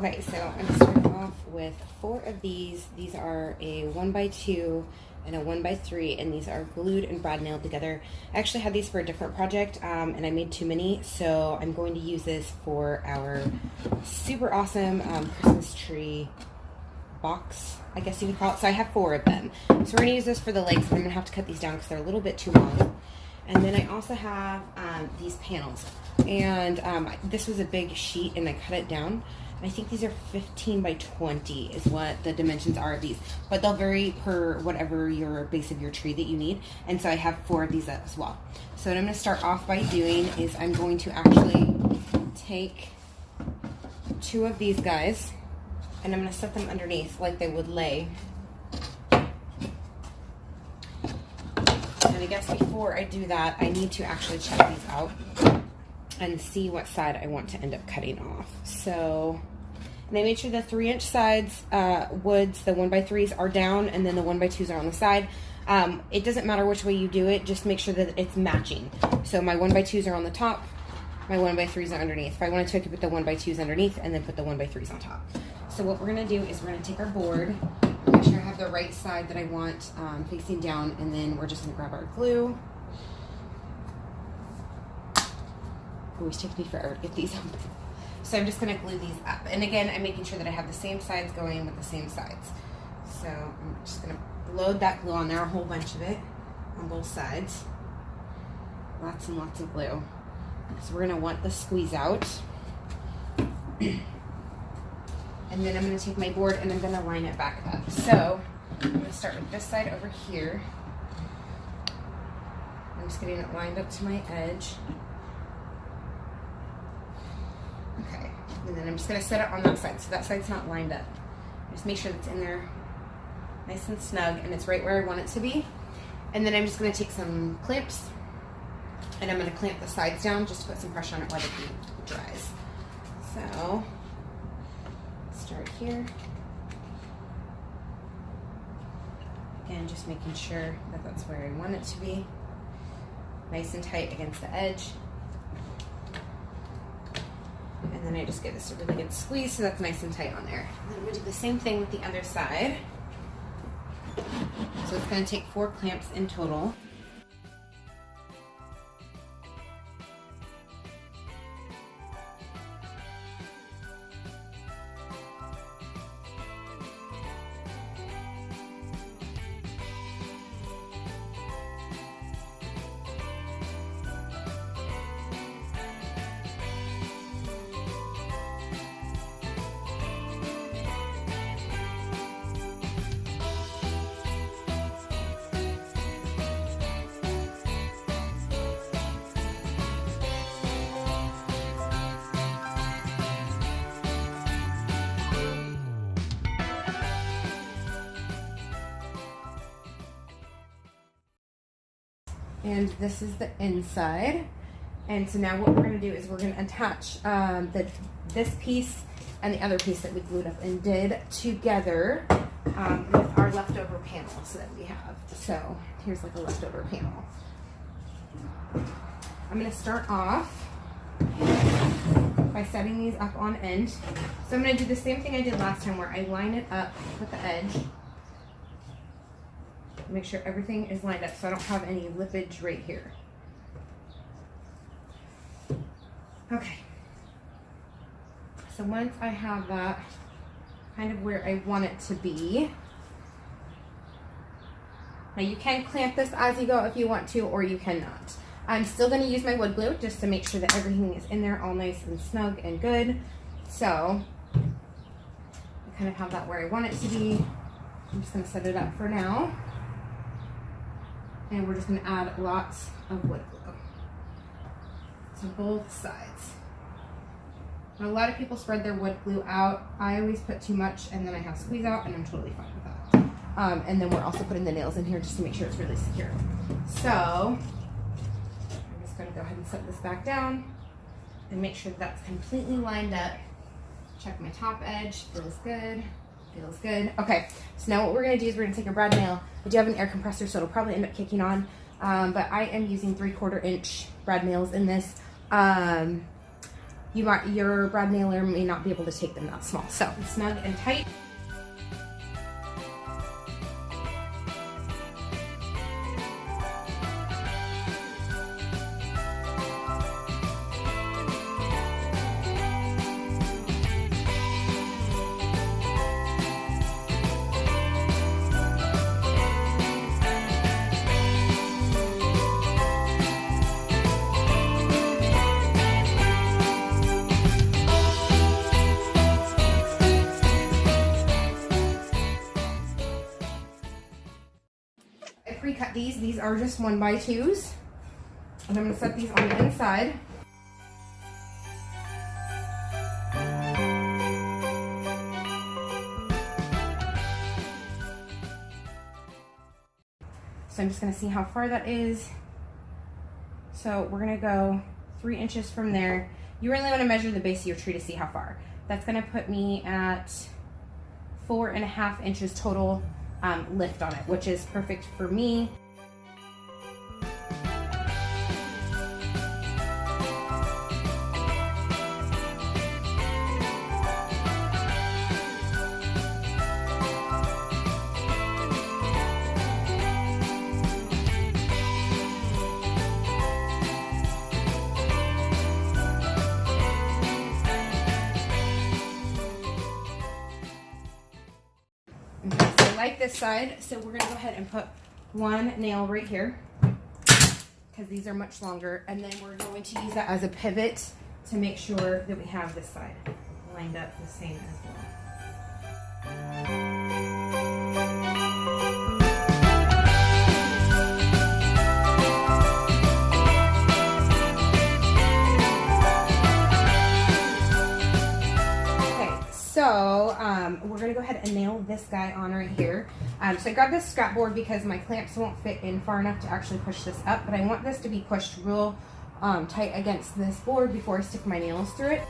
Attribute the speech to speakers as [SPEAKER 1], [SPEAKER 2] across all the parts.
[SPEAKER 1] Okay, so I'm starting off with 4 of these. These are a 1x2 and a 1x3, and these are glued and brad nailed together. I actually had these for a different project, and I made too many, so I'm going to use this for our super awesome Christmas tree box, I guess you would call it. So I have 4 of them. So we're going to use this for the legs, but I'm going to have to cut these down because they're a little bit too long. And then I also have these panels. And this was a big sheet, and I cut it down. I think these are 15 by 20 is what the dimensions are of these, but they'll vary per whatever your base of your tree that you need. And so I have 4 of these as well. So what I'm going to start off by doing is I'm going to actually take 2 of these guys, and I'm going to set them underneath like they would lay. And I guess before I do that, I need to actually check these out and see what side I want to end up cutting off. So, and I made sure the 3-inch sides, woods, the 1x3s are down, and then the 1x2s are on the side. It doesn't matter which way you do it, just make sure that it's matching. So my 1x2s are on the top, my 1x3s are underneath. If I wanted to, I could put the 1x2s underneath and then put the 1x3s on top. So what we're gonna do is we're gonna take our board, make sure I have the right side that I want facing down, and then we're just gonna grab our glue. Always takes me forever to get these open. So I'm just going to glue these up. And again, I'm making sure that I have the same sides going with the same sides. So I'm just going to load that glue on there, a whole bunch of it on both sides. Lots and lots of glue. So we're going to want the squeeze out. And then I'm going to take my board and I'm going to line it back up. So I'm going to start with this side over here. I'm just getting it lined up to my edge. Okay, and then I'm just going to set it on that side, so that side's not lined up. Just make sure that's in there nice and snug, and it's right where I want it to be. And then I'm just going to take some clamps, and I'm going to clamp the sides down just to put some pressure on it while the glue dries. So, start here. Again, just making sure that that's where I want it to be. Nice and tight against the edge. And then I just give this a really good squeeze so that's nice and tight on there. And then I'm going to do the same thing with the other side. So it's going to take 4 clamps in total. And this is the inside. And so now what we're going to do is we're going to attach this piece and the other piece that we glued up and did together with our leftover panels that we have. So here's like a leftover panel. I'm going to start off by setting these up on end. So I'm going to do the same thing I did last time where I line it up with the edge. Make sure everything is lined up so I don't have any lippage right here. Okay. So once I have that kind of where I want it to be, now you can clamp this as you go if you want to, or you cannot. I'm still going to use my wood glue just to make sure that everything is in there all nice and snug and good. So I kind of have that where I want it to be. I'm just going to set it up for now. And we're just going to add lots of wood glue to both sides. Now, a lot of people spread their wood glue out. I always put too much and then I have squeeze out, and I'm totally fine with that. And then we're also putting the nails in here just to make sure it's really secure. So I'm just going to go ahead and set this back down and make sure that's completely lined up. Check my top edge, feels good. Feels good. Okay, so now what we're going to do is we're going to take a brad nail. I do have an air compressor, so it'll probably end up kicking on. But I am using 3/4 inch brad nails in this. your brad nailer may not be able to take them that small. So snug and tight. Pre-cut these are just 1x2s, and I'm going to set these on the inside. So I'm just going to see how far that is. So we're going to go 3 inches from there. You really want to measure the base of your tree to see how far. That's going to put me at 4.5 inches total lift on it, which is perfect for me. Like this side, so we're going to go ahead and put 1 nail right here because these are much longer, and then we're going to use that as a pivot to make sure that we have this side lined up the same as well. So we're going to go ahead and nail this guy on right here. So I grabbed this scrap board because my clamps won't fit in far enough to actually push this up, but I want this to be pushed real tight against this board before I stick my nails through it.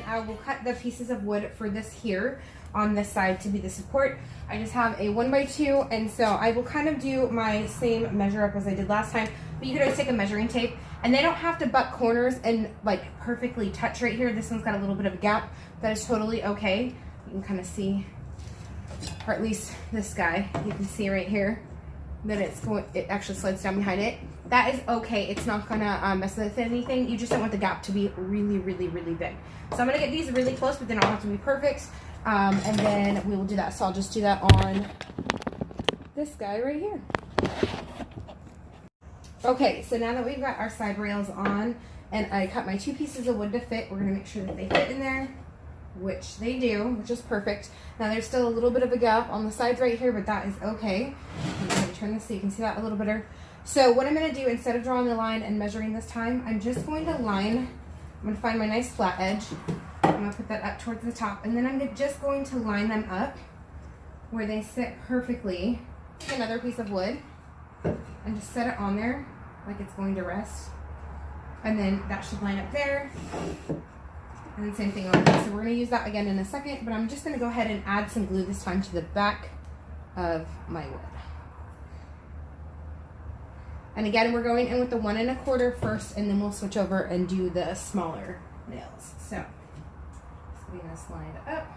[SPEAKER 1] I will cut the pieces of wood for this here on this side to be the support. I just have a 1x2, and so I will kind of do my same measure up as I did last time, but you could always take a measuring tape, and they don't have to butt corners and like perfectly touch right here. This one's got a little bit of a gap. That is totally okay. You can kind of see, or at least this guy, you can see right here that it actually slides down behind it. That is okay. It's not gonna mess with anything. You just don't want the gap to be really, really, really big. So I'm gonna get these really close, but they don't have to be perfect. And then we will do that. So I'll just do that on this guy right here. Okay, so now that we've got our side rails on and I cut my 2 pieces of wood to fit, we're gonna make sure that they fit in there, which they do, which is perfect. Now there's still a little bit of a gap on the sides right here, but that is okay. I'm gonna turn this so you can see that a little better. So what I'm gonna do, instead of drawing the line and measuring this time, I'm just going to line. I'm gonna find my nice flat edge. I'm gonna put that up towards the top, and then I'm just going to line them up where they sit perfectly. Take another piece of wood and just set it on there like it's going to rest. And then that should line up there. And then same thing over here. So we're going to use that again in a second, but I'm just going to go ahead and add some glue this time to the back of my wood. And again, we're going in with the 1 1/4 first, and then we'll switch over and do the smaller nails. So, just getting this lined up.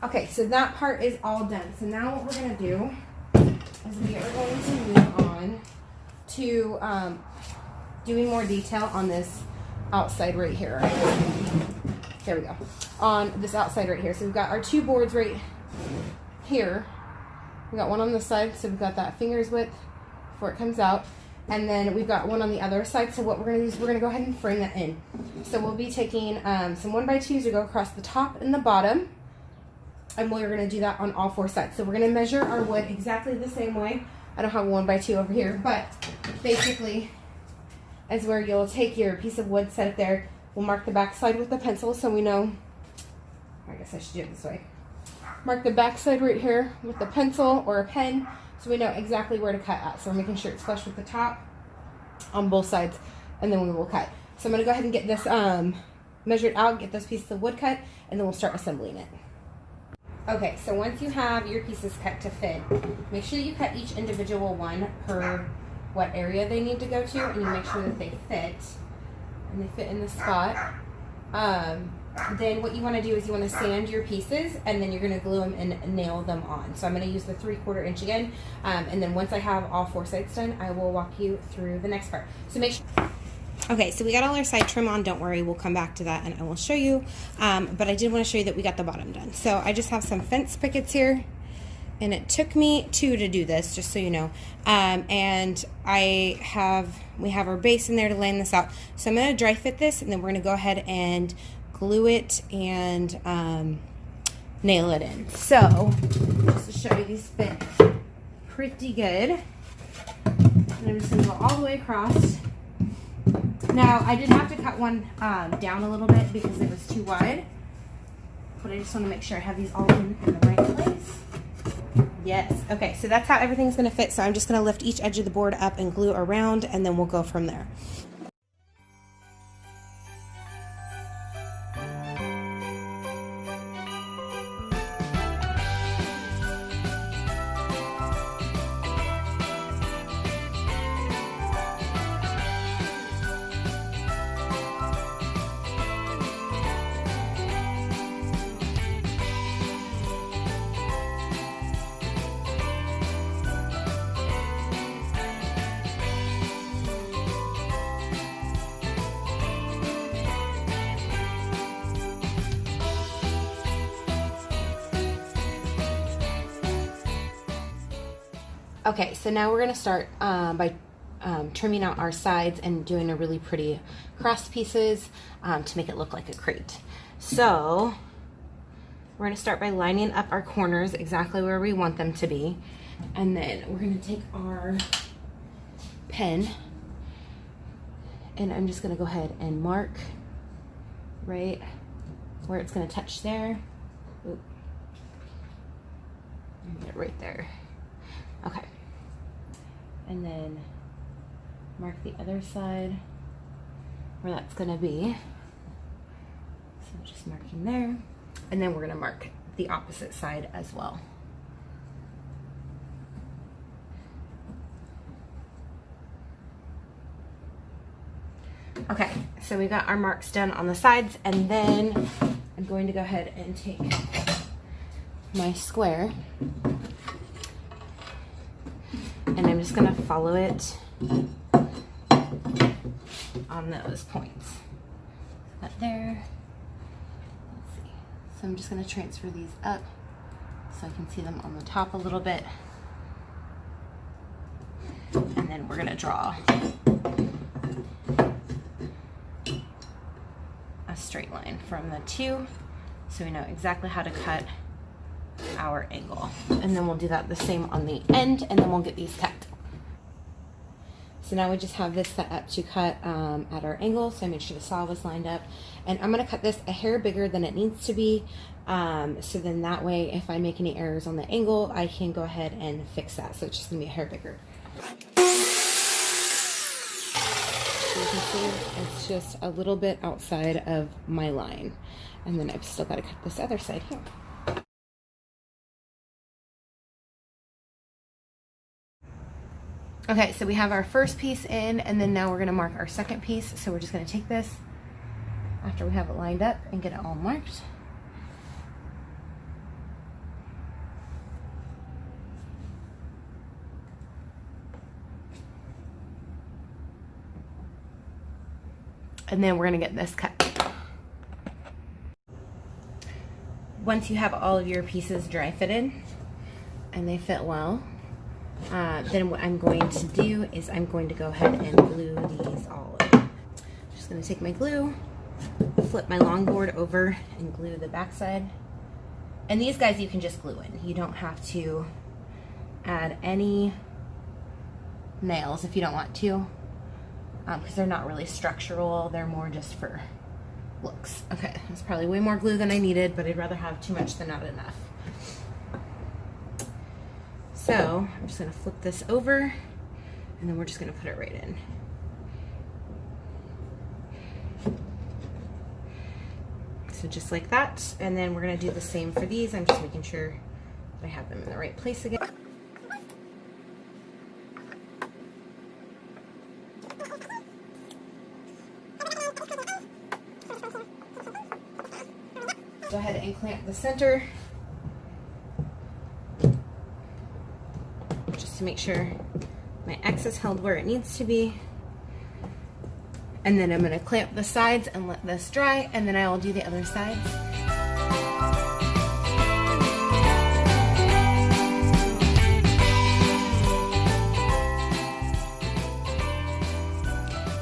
[SPEAKER 1] Okay, so that part is all done. So now what we're going to do is we are going to move on to doing more detail on this outside right here. There we go. On this outside right here. So we've got our two boards right here. We've got one on this side, so we've got that finger's width before it comes out. And then we've got one on the other side. So what we're going to do is we're going to go ahead and frame that in. So we'll be taking some 1x2s to go across the top and the bottom. And we're going to do that on all four sides. So we're going to measure our wood exactly the same way. I don't have a 1x2 over here, but basically is where you'll take your piece of wood, set it there. We'll mark the back side with the pencil so we know. I guess I should do it this way. Mark the back side right here with the pencil or a pen so we know exactly where to cut at. So we're making sure it's flush with the top on both sides, and then we will cut. So I'm going to go ahead and get this measured out, get those pieces of wood cut, and then we'll start assembling it. Okay, so once you have your pieces cut to fit, make sure you cut each individual one per what area they need to go to, and you make sure that they fit, and they fit in the spot. Then what you want to do is you want to sand your pieces, and then you're going to glue them and nail them on. So I'm going to use the 3/4 inch again, and then once I have all four sides done, I will walk you through the next part. So make sure. Okay, so we got all our side trim on. Don't worry, we'll come back to that and I will show you. But I did want to show you that we got the bottom done. So I just have some fence pickets here, and it took me 2 to do this, just so you know. And we have our base in there to laying this out. So I'm going to dry fit this, and then we're going to go ahead and glue it and nail it in. So just to show you, these fit pretty good. And I'm just going to go all the way across. Now, I did have to cut one down a little bit because it was too wide, but I just want to make sure I have these all in the right place. Yes. Okay, so that's how everything's going to fit. So I'm just going to lift each edge of the board up and glue around, and then we'll go from there. Okay, so now we're going to start by trimming out our sides and doing a really pretty cross pieces to make it look like a crate. So we're going to start by lining up our corners exactly where we want them to be, and then we're going to take our pen, and I'm just going to go ahead and mark right where it's going to touch there. Oop. Get it right there. Okay. And then mark the other side where that's going to be. So just marking there. And then we're going to mark the opposite side as well. Okay, so we got our marks done on the sides, and then I'm going to go ahead and take my square, and I'm just going to follow it on those points. Up there. Let's see. So I'm just going to transfer these up so I can see them on the top a little bit. And then we're going to draw a straight line from the two so we know exactly how to cut our angle. And then we'll do that the same on the end, and then we'll get these cut. So now we just have this set up to cut at our angle, so I made sure the saw was lined up. And I'm going to cut this a hair bigger than it needs to be, so then that way if I make any errors on the angle, I can go ahead and fix that. So it's just going to be a hair bigger. So you can see it's just a little bit outside of my line. And then I've still got to cut this other side here. Okay, so we have our first piece in, and then now we're going to mark our second piece. So we're just going to take this after we have it lined up and get it all marked. And then we're gonna get this cut. Once you have all of your pieces dry fitted and they fit well, then what I'm going to do is I'm going to go ahead and glue these all in. I'm just gonna take my glue, flip my longboard over and glue the backside. And these guys you can just glue in. You don't have to add any nails if you don't want to, because they're not really structural, they're more just for looks. Okay, that's probably way more glue than I needed, but I'd rather have too much than not enough. So I'm just gonna flip this over and then we're just gonna put it right in. So just like that, and then we're gonna do the same for these. I'm just making sure that I have them in the right place again. Go ahead and clamp the center just to make sure my X is held where it needs to be. And then I'm going to clamp the sides and let this dry, and then I will do the other sides.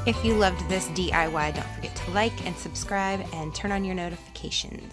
[SPEAKER 1] If you loved this DIY, don't forget to like and subscribe and turn on your notifications.